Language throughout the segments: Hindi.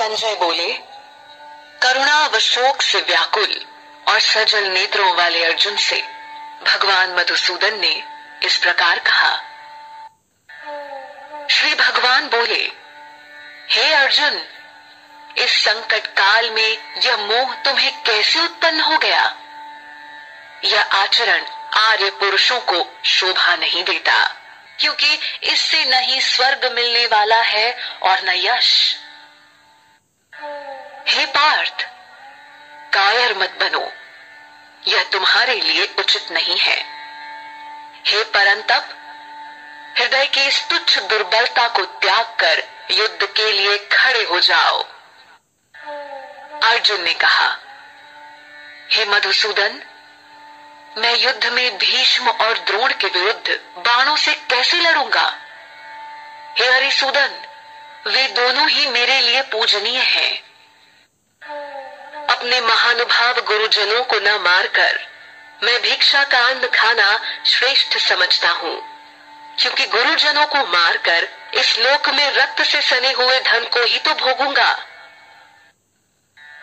संजय बोले, करुणा व शोक से व्याकुल और सजल नेत्रों वाले अर्जुन से भगवान मधुसूदन ने इस प्रकार कहा। श्री भगवान बोले, हे अर्जुन, इस संकट काल में यह मोह तुम्हें कैसे उत्पन्न हो गया? यह आचरण आर्य पुरुषों को शोभा नहीं देता, क्योंकि इससे न ही स्वर्ग मिलने वाला है और न यश। हे पार्थ, कायर मत बनो, यह तुम्हारे लिए उचित नहीं है। हे परंतप, हृदय की इस तुच्छ दुर्बलता को त्याग कर युद्ध के लिए खड़े हो जाओ। अर्जुन ने कहा, हे मधुसूदन, मैं युद्ध में भीष्म और द्रोण के विरुद्ध बाणों से कैसे लड़ूंगा? हे हरिसूदन, वे दोनों ही मेरे लिए पूजनीय हैं। अपने महानुभाव गुरुजनों को न मारकर मैं भिक्षा का अन्न खाना श्रेष्ठ समझता हूँ, क्योंकि गुरुजनों को मारकर इस लोक में रक्त से सने हुए धन को ही तो भोगूंगा।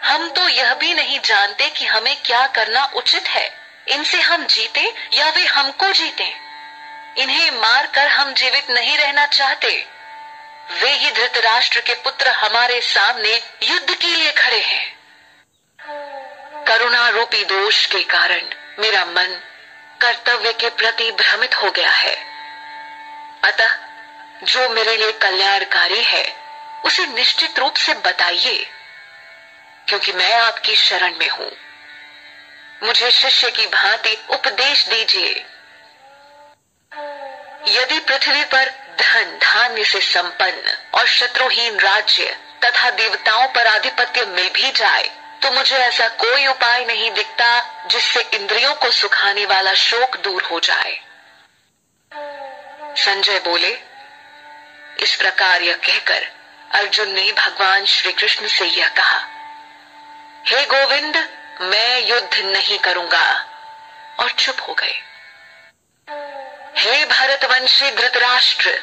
हम तो यह भी नहीं जानते कि हमें क्या करना उचित है। इनसे हम जीते या वे हमको जीते। इन्हें मारकर हम जीवित नहीं रहना चाहते। वे ही धृतराष्ट्र के पुत्र हमारे सामने युद्ध के लिए खड़े हैं। करुणा रूपी दोष के कारण मेरा मन कर्तव्य के प्रति भ्रमित हो गया है। अतः जो मेरे लिए कल्याणकारी है उसे निश्चित रूप से बताइए, क्योंकि मैं आपकी शरण में हूं। मुझे शिष्य की भांति उपदेश दीजिए। यदि पृथ्वी पर धन धान्य से संपन्न और शत्रुहीन राज्य तथा देवताओं पर आधिपत्य मिल भी जाए तो मुझे ऐसा कोई उपाय नहीं दिखता जिससे इंद्रियों को सुखाने वाला शोक दूर हो जाए। संजय बोले, इस प्रकार यह कहकर अर्जुन ने भगवान श्री कृष्ण से यह कहा, हे गोविंद, मैं युद्ध नहीं करूंगा, और चुप हो गए। हे भरतवंशी धृतराष्ट्र,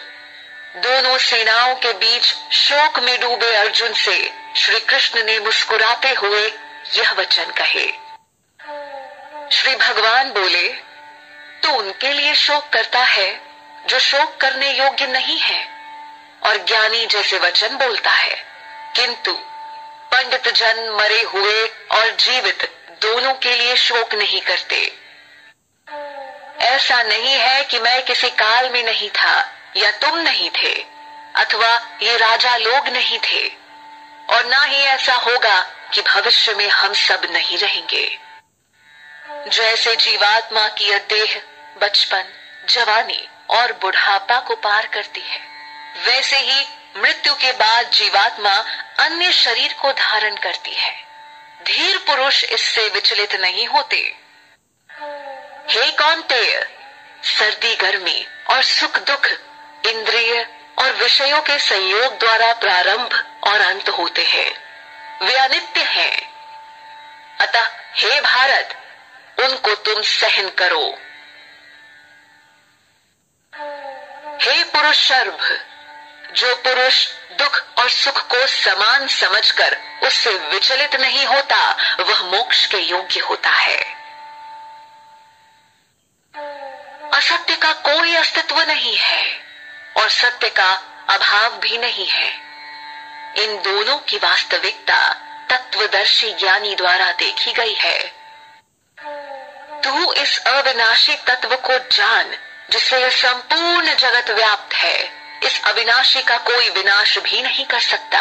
दोनों सेनाओं के बीच शोक में डूबे अर्जुन से श्री कृष्ण ने मुस्कुराते हुए यह वचन कहे। श्री भगवान बोले, तो उनके लिए शोक करता है जो शोक करने योग्य नहीं है और ज्ञानी जैसे वचन बोलता है, किंतु पंडित जन मरे हुए और जीवित दोनों के लिए शोक नहीं करते। ऐसा नहीं है कि मैं किसी काल में नहीं था या तुम नहीं थे, अथवा ये राजा लोग नहीं थे, और ना ही ऐसा होगा कि भविष्य में हम सब नहीं रहेंगे। जैसे जीवात्मा की यह देह बचपन, जवानी और बुढ़ापा को पार करती है, वैसे ही मृत्यु के बाद जीवात्मा अन्य शरीर को धारण करती है। धीर पुरुष इससे विचलित नहीं होते। हे कौन्तेय, सर्दी गर्मी और सुख दुख इंद्रिय और विषयों के संयोग द्वारा प्रारंभ और अंत होते हैं। वे अनित्य हैं। अतः हे भारत, उनको तुम सहन करो। हे पुरुषर्भ, जो पुरुष दुख और सुख को समान समझकर उससे विचलित नहीं होता, वह मोक्ष के योग्य होता है। असत्य का कोई अस्तित्व नहीं है और सत्य का अभाव भी नहीं है। इन दोनों की वास्तविकता तत्वदर्शी ज्ञानी द्वारा देखी गई है। तू इस अविनाशी तत्व को जान जिससे यह संपूर्ण जगत व्याप्त है। इस अविनाशी का कोई विनाश भी नहीं कर सकता।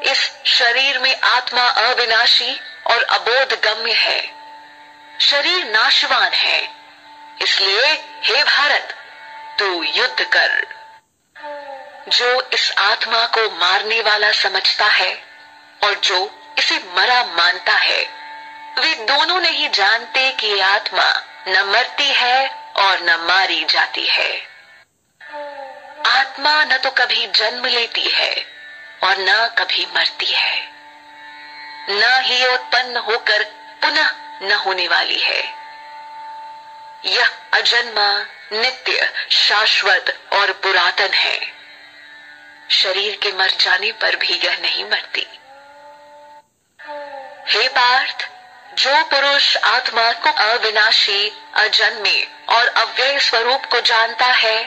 इस शरीर में आत्मा अविनाशी और अबोध गम्य है। शरीर नाशवान है, इसलिए हे भारत, तू युद्ध कर। जो इस आत्मा को मारने वाला समझता है और जो इसे मरा मानता है, वे दोनों नहीं जानते कि ये आत्मा न मरती है और न मारी जाती है। आत्मा न तो कभी जन्म लेती है और न कभी मरती है, न ही उत्पन्न होकर पुनः न होने वाली है। यह अजन्मा, नित्य, शाश्वत और पुरातन है। शरीर के मर जाने पर भी यह नहीं मरती। हे पार्थ, जो पुरुष आत्मा को अविनाशी, अजन्मे और अव्यय स्वरूप को जानता है,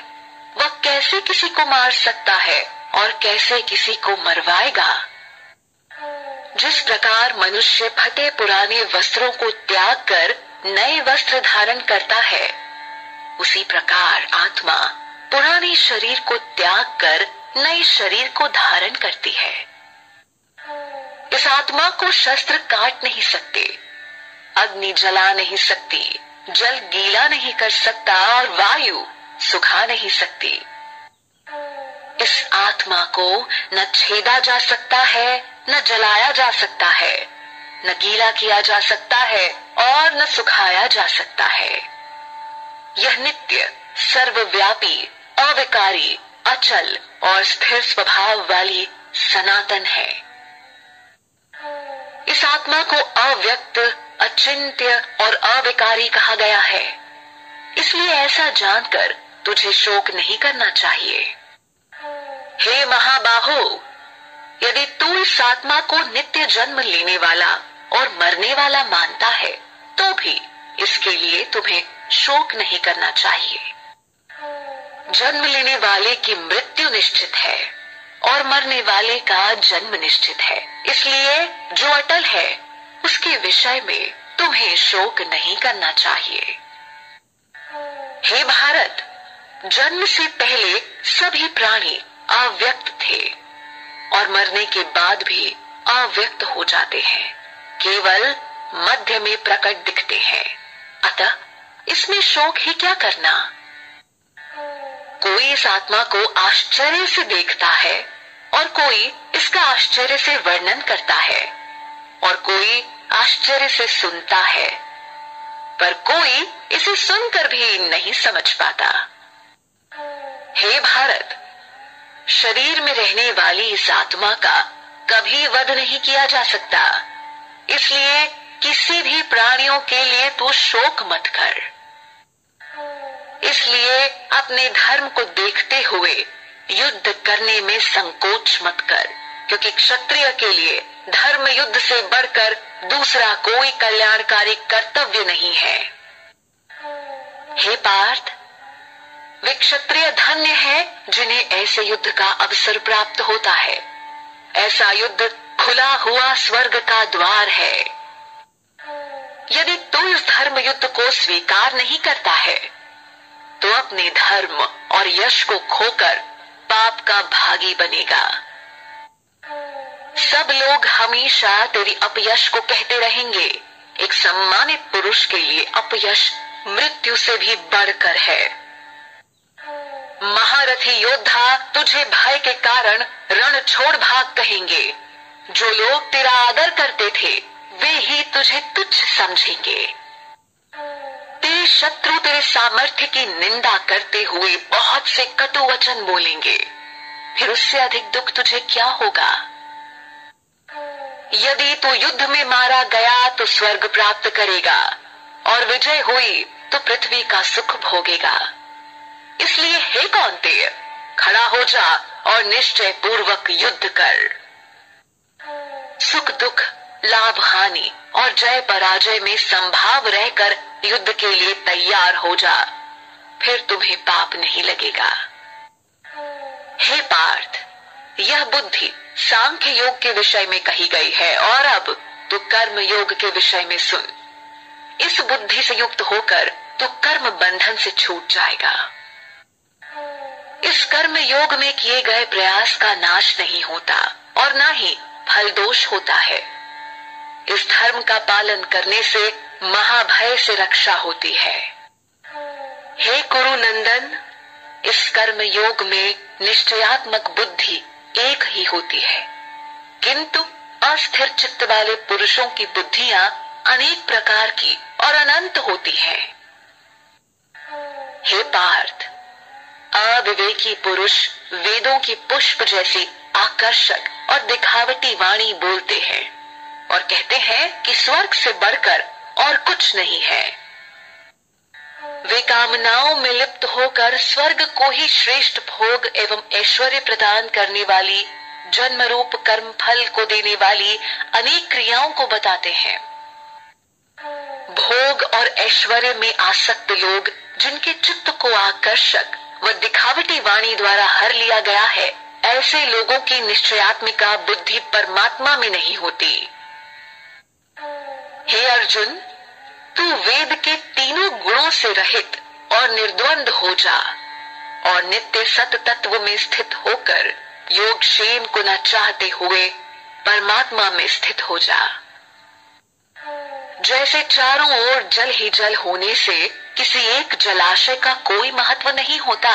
वह कैसे किसी को मार सकता है और कैसे किसी को मरवाएगा। जिस प्रकार मनुष्य फटे पुराने वस्त्रों को त्याग कर नए वस्त्र धारण करता है, उसी प्रकार आत्मा पुराने शरीर को त्याग कर नए शरीर को धारण करती है। इस आत्मा को शस्त्र काट नहीं सकते, अग्नि जला नहीं सकती, जल गीला नहीं कर सकता और वायु सुखा नहीं सकती। इस आत्मा को न छेदा जा सकता है, न जलाया जा सकता है, न गीला किया जा सकता है और न सुखाया जा सकता है। यह नित्य, सर्वव्यापी, अविकारी, अचल और स्थिर स्वभाव वाली सनातन है। इस आत्मा को अव्यक्त, अचिंत्य और अविकारी कहा गया है। इसलिए ऐसा जानकर तुझे शोक नहीं करना चाहिए। हे महाबाहो, यदि तू इस आत्मा को नित्य जन्म लेने वाला और मरने वाला मानता है, तो भी इसके लिए तुम्हें शोक नहीं करना चाहिए। जन्म लेने वाले की मृत्यु निश्चित है और मरने वाले का जन्म निश्चित है। इसलिए जो अटल है उसके विषय में तुम्हें शोक नहीं करना चाहिए। हे भारत, जन्म से पहले सभी प्राणी अव्यक्त थे और मरने के बाद भी अव्यक्त हो जाते हैं, केवल मध्य में प्रकट दिखते हैं। अतः इसमें शोक ही क्या करना। कोई इस आत्मा को आश्चर्य से देखता है और कोई इसका आश्चर्य से वर्णन करता है और कोई आश्चर्य से सुनता है, पर कोई इसे सुनकर भी नहीं समझ पाता। हे भारत, शरीर में रहने वाली इस आत्मा का कभी वध नहीं किया जा सकता, इसलिए किसी भी प्राणियों के लिए तू शोक मत कर। इसलिए अपने धर्म को देखते हुए युद्ध करने में संकोच मत कर, क्योंकि क्षत्रिय के लिए धर्म युद्ध से बढ़कर दूसरा कोई कल्याणकारी कर्तव्य नहीं है। हे पार्थ, वे क्षत्रिय धन्य है जिन्हें ऐसे युद्ध का अवसर प्राप्त होता है। ऐसा युद्ध खुला हुआ स्वर्ग का द्वार है। यदि तू इस धर्म युद्ध को स्वीकार नहीं करता है, तो अपने धर्म और यश को खोकर पाप का भागी बनेगा। सब लोग हमेशा तेरी अपयश को कहते रहेंगे। एक सम्मानित पुरुष के लिए अपयश मृत्यु से भी बढ़कर है। महारथी योद्धा तुझे भय के कारण रण छोड़ भाग कहेंगे। जो लोग तेरा आदर करते थे, वे ही तुझे तुच्छ समझेंगे। तेरे शत्रु तेरे सामर्थ्य की निंदा करते हुए बहुत से कटु वचन बोलेंगे, फिर उससे अधिक दुख तुझे क्या होगा। यदि तू युद्ध में मारा गया तो स्वर्ग प्राप्त करेगा और विजय हुई तो पृथ्वी का सुख भोगेगा। इसलिए हे कौन्तेय, खड़ा हो जा और निश्चय पूर्वक युद्ध कर। सुख दुख, लाभ हानि और जय पराजय में संभाव रहकर युद्ध के लिए तैयार हो जा, फिर तुम्हें पाप नहीं लगेगा। हे पार्थ, यह बुद्धि सांख्य योग के विषय में कही गई है और अब तू कर्म योग के विषय में सुन। इस बुद्धि से युक्त होकर तू कर्म बंधन से छूट जाएगा। इस कर्म योग में किए गए प्रयास का नाश नहीं होता और न ही फल दोष होता है। इस धर्म का पालन करने से महाभय से रक्षा होती है। हे कुरु नंदन, इस कर्म योग में निश्चयात्मक बुद्धि एक ही होती है, किंतु अस्थिर चित्त वाले पुरुषों की बुद्धियां अनेक प्रकार की और अनंत होती है। हे पार्थ, अविवेकी पुरुष वेदों की पुष्प जैसी आकर्षक और दिखावटी वाणी बोलते हैं और कहते हैं कि स्वर्ग से बढ़कर और कुछ नहीं है। वे कामनाओं में लिप्त होकर स्वर्ग को ही श्रेष्ठ भोग एवं ऐश्वर्य प्रदान करने वाली, जन्म रूप कर्म फल को देने वाली अनेक क्रियाओं को बताते हैं। भोग और ऐश्वर्य में आसक्त लोग, जिनके चित्त को आकर्षक व दिखावटी वाणी द्वारा हर लिया गया है, ऐसे लोगों की निश्चयात्मिका बुद्धि परमात्मा में नहीं होती। हे अर्जुन, तू वेद के तीनों गुणों से रहित और निर्द्वंद हो जा और नित्य सत तत्व में स्थित होकर योग क्षेम को न चाहते हुए परमात्मा में स्थित हो जा। जैसे चारों ओर जल ही जल होने से किसी एक जलाशय का कोई महत्व नहीं होता,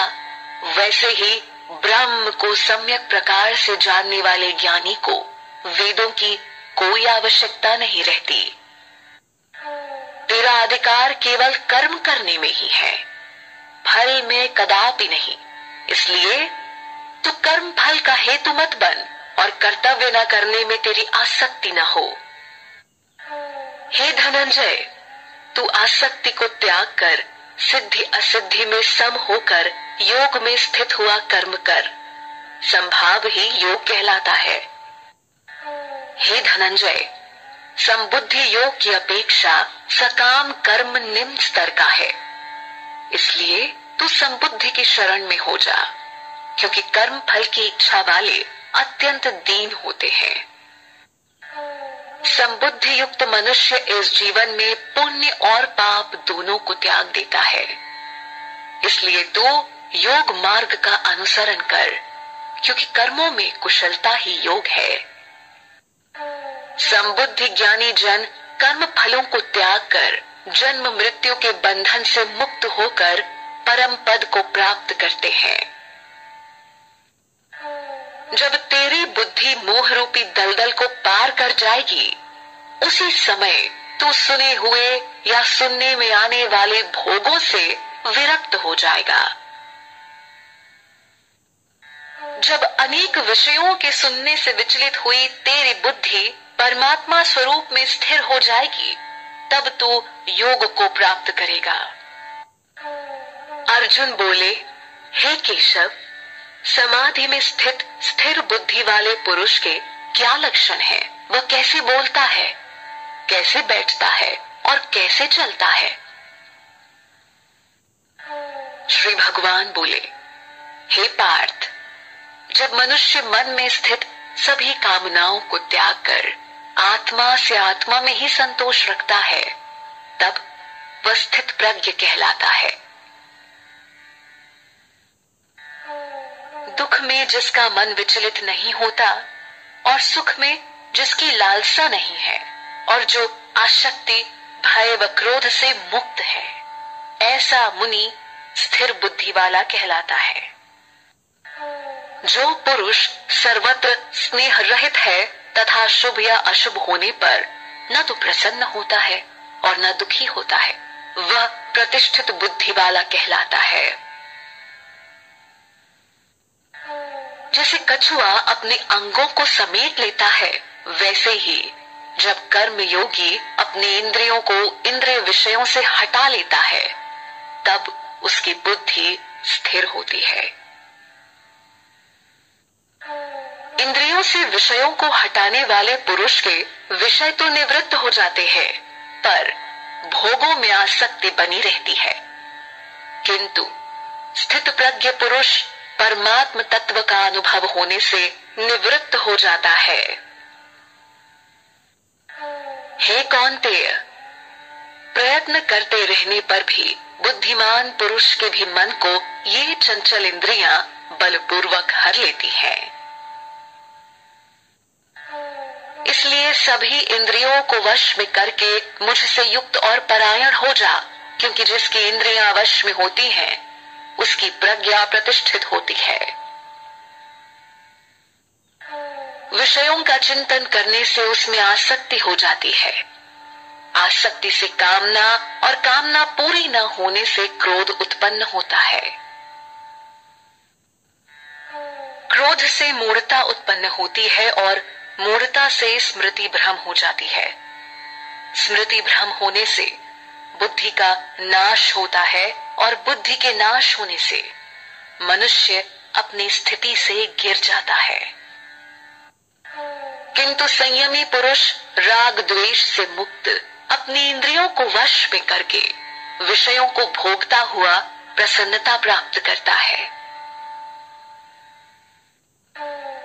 वैसे ही ब्रह्म को सम्यक प्रकार से जानने वाले ज्ञानी को वेदों की कोई आवश्यकता नहीं रहती। तेरा अधिकार केवल कर्म करने में ही है, फल में कदापि नहीं। इसलिए तू कर्म फल का हेतु मत बन और कर्तव्य न करने में तेरी आसक्ति न हो। हे धनंजय, तू आसक्ति को त्याग कर सिद्धि असिद्धि में सम होकर योग में स्थित हुआ कर्म कर। संभाव ही योग कहलाता है। हे धनंजय, संबुद्धि योग की अपेक्षा सकाम कर्म निम्न स्तर का है। इसलिए तू संबुद्धि की शरण में हो जा, क्योंकि कर्म फल की इच्छा वाले अत्यंत दीन होते हैं। संबुद्धि युक्त मनुष्य इस जीवन में पुण्य और पाप दोनों को त्याग देता है। इसलिए तू योग मार्ग का अनुसरण कर, क्योंकि कर्मों में कुशलता ही योग है। संबुद्धि ज्ञानी जन कर्म फलों को त्याग कर जन्म मृत्यु के बंधन से मुक्त होकर परम पद को प्राप्त करते हैं। जब तेरी बुद्धि मोह रूपी दलदल को पार कर जाएगी, उसी समय तू सुने हुए या सुनने में आने वाले भोगों से विरक्त हो जाएगा। जब अनेक विषयों के सुनने से विचलित हुई तेरी बुद्धि परमात्मा स्वरूप में स्थिर हो जाएगी, तब तू योग को प्राप्त करेगा। अर्जुन बोले, हे केशव, समाधि में स्थित स्थिर बुद्धि वाले पुरुष के क्या लक्षण है? वह कैसे बोलता है, कैसे बैठता है और कैसे चलता है? श्री भगवान बोले, हे पार्थ, जब मनुष्य मन में स्थित सभी कामनाओं को त्याग कर आत्मा से आत्मा में ही संतोष रखता है, तब वह स्थित प्रज्ञ कहलाता है। दुख में जिसका मन विचलित नहीं होता और सुख में जिसकी लालसा नहीं है और जो आसक्ति भय व क्रोध से मुक्त है, ऐसा मुनि स्थिर बुद्धि वाला कहलाता है। जो पुरुष सर्वत्र स्नेह रहित है तथा शुभ या अशुभ होने पर न तो प्रसन्न होता है और न दुखी होता है, वह प्रतिष्ठित बुद्धि वाला कहलाता है। जैसे कछुआ अपने अंगों को समेट लेता है, वैसे ही जब कर्म योगी अपने इंद्रियों को इंद्रिय विषयों से हटा लेता है, तब उसकी बुद्धि स्थिर होती है। इंद्रियों से विषयों को हटाने वाले पुरुष के विषय तो निवृत्त हो जाते हैं, पर भोगों में आसक्ति बनी रहती है। किंतु स्थित प्रज्ञ पुरुष परमात्म तत्व का अनुभव होने से निवृत्त हो जाता है। हे कौन्तेय, प्रयत्न करते रहने पर भी बुद्धिमान पुरुष के भी मन को ये चंचल इंद्रियां बलपूर्वक हर लेती हैं। इसलिए सभी इंद्रियों को वश में करके मुझसे युक्त और परायण हो जा, क्योंकि जिसकी इंद्रियां वश में होती हैं, उसकी प्रज्ञा प्रतिष्ठित होती है। विषयों का चिंतन करने से उसमें आसक्ति हो जाती है। आसक्ति से कामना और कामना पूरी न होने से क्रोध उत्पन्न होता है। क्रोध से मूढ़ता उत्पन्न होती है और मूढ़ता से स्मृति भ्रम हो जाती है। स्मृति भ्रम होने से बुद्धि का नाश होता है और बुद्धि के नाश होने से मनुष्य अपनी स्थिति से गिर जाता है। किंतु संयमी पुरुष राग द्वेष से मुक्त अपनी इंद्रियों को वश में करके विषयों को भोगता हुआ प्रसन्नता प्राप्त करता है।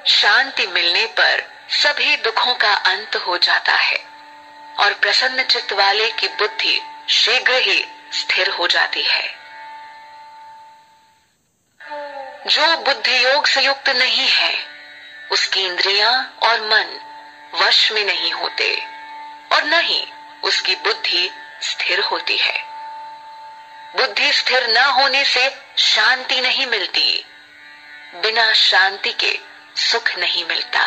शांति मिलने पर सभी दुखों का अंत हो जाता है और प्रसन्न चित्त वाले की बुद्धि शीघ्र ही स्थिर हो जाती है। जो बुद्धि योग से युक्त नहीं है उसकी इंद्रियां और मन वश में नहीं होते और न ही उसकी बुद्धि स्थिर होती है। बुद्धि स्थिर न होने से शांति नहीं मिलती, बिना शांति के सुख नहीं मिलता।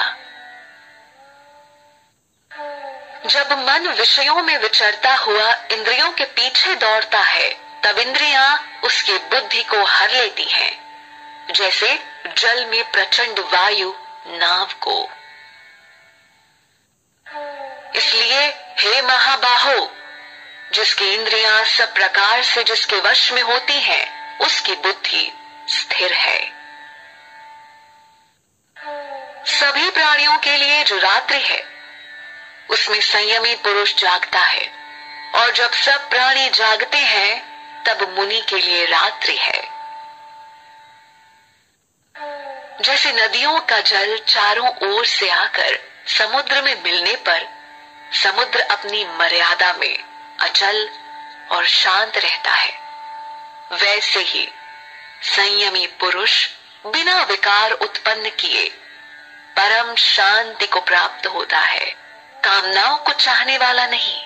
जब मन विषयों में विचरता हुआ इंद्रियों के पीछे दौड़ता है तब इंद्रियां उसकी बुद्धि को हर लेती हैं, जैसे जल में प्रचंड वायु नाव को। इसलिए हे महाबाहो, जिसकी इंद्रियां सब प्रकार से जिसके वश में होती हैं, उसकी बुद्धि स्थिर है। सभी प्राणियों के लिए जो रात्रि है उसमें संयमी पुरुष जागता है और जब सब प्राणी जागते हैं तब मुनि के लिए रात्रि है। जैसे नदियों का जल चारों ओर से आकर समुद्र में मिलने पर समुद्र अपनी मर्यादा में अचल और शांत रहता है, वैसे ही संयमी पुरुष बिना विकार उत्पन्न किए परम शांति को प्राप्त होता है, कामनाओं को चाहने वाला नहीं।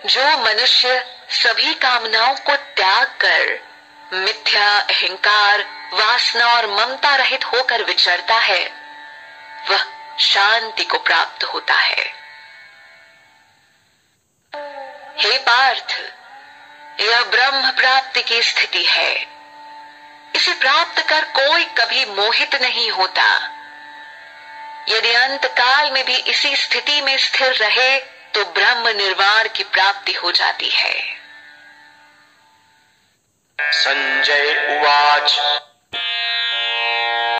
जो मनुष्य सभी कामनाओं को त्याग कर मिथ्या अहंकार वासना और ममता रहित होकर विचरता है वह शांति को प्राप्त होता है। हे पार्थ, यह ब्रह्म प्राप्ति की स्थिति है। इसे प्राप्त कर कोई कभी मोहित नहीं होता। यदि अंत काल में भी इसी स्थिति में स्थिर रहे तो ब्रह्म निर्वाण की प्राप्ति हो जाती है। संजय उवाच